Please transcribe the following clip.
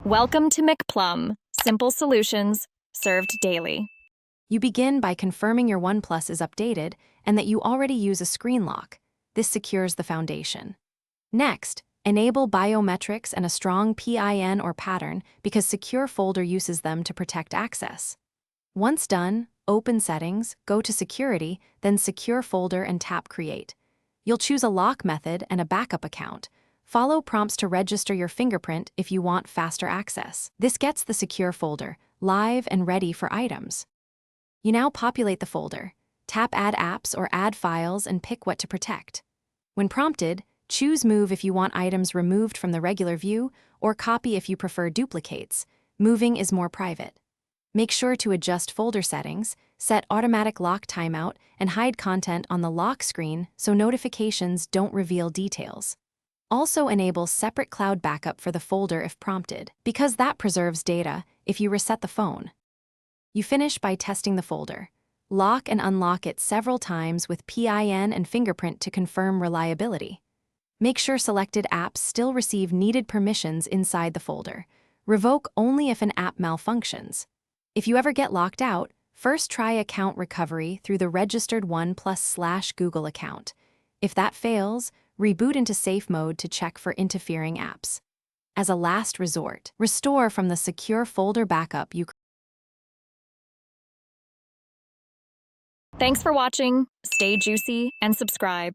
Welcome to McPlum, simple solutions served daily. You begin by confirming your Oneplus is updated and that you already use a screen lock. This secures the foundation. Next, enable biometrics and a strong PIN or pattern because secure folder uses them to protect access. Once done, open Settings, go to Security, then Secure Folder and tap Create. You'll choose a lock method and a backup account. Follow prompts to register your fingerprint if you want faster access. This gets the secure folder live and ready for items. You now populate the folder. Tap Add Apps or Add Files and pick what to protect. When prompted, choose Move if you want items removed from the regular view or Copy if you prefer duplicates. Moving is more private. Make sure to adjust folder settings, set automatic lock timeout, and hide content on the lock screen so notifications don't reveal details. Also enable separate cloud backup for the folder if prompted, because that preserves data if you reset the phone. You finish by testing the folder. Lock and unlock it several times with PIN and fingerprint to confirm reliability. Make sure selected apps still receive needed permissions inside the folder. Revoke only if an app malfunctions. If you ever get locked out, first try account recovery through the registered Oneplus/Google account. If that fails, reboot into safe mode to check for interfering apps. As a last resort, restore from the secure folder backup you. Thanks for watching. Stay juicy and subscribe.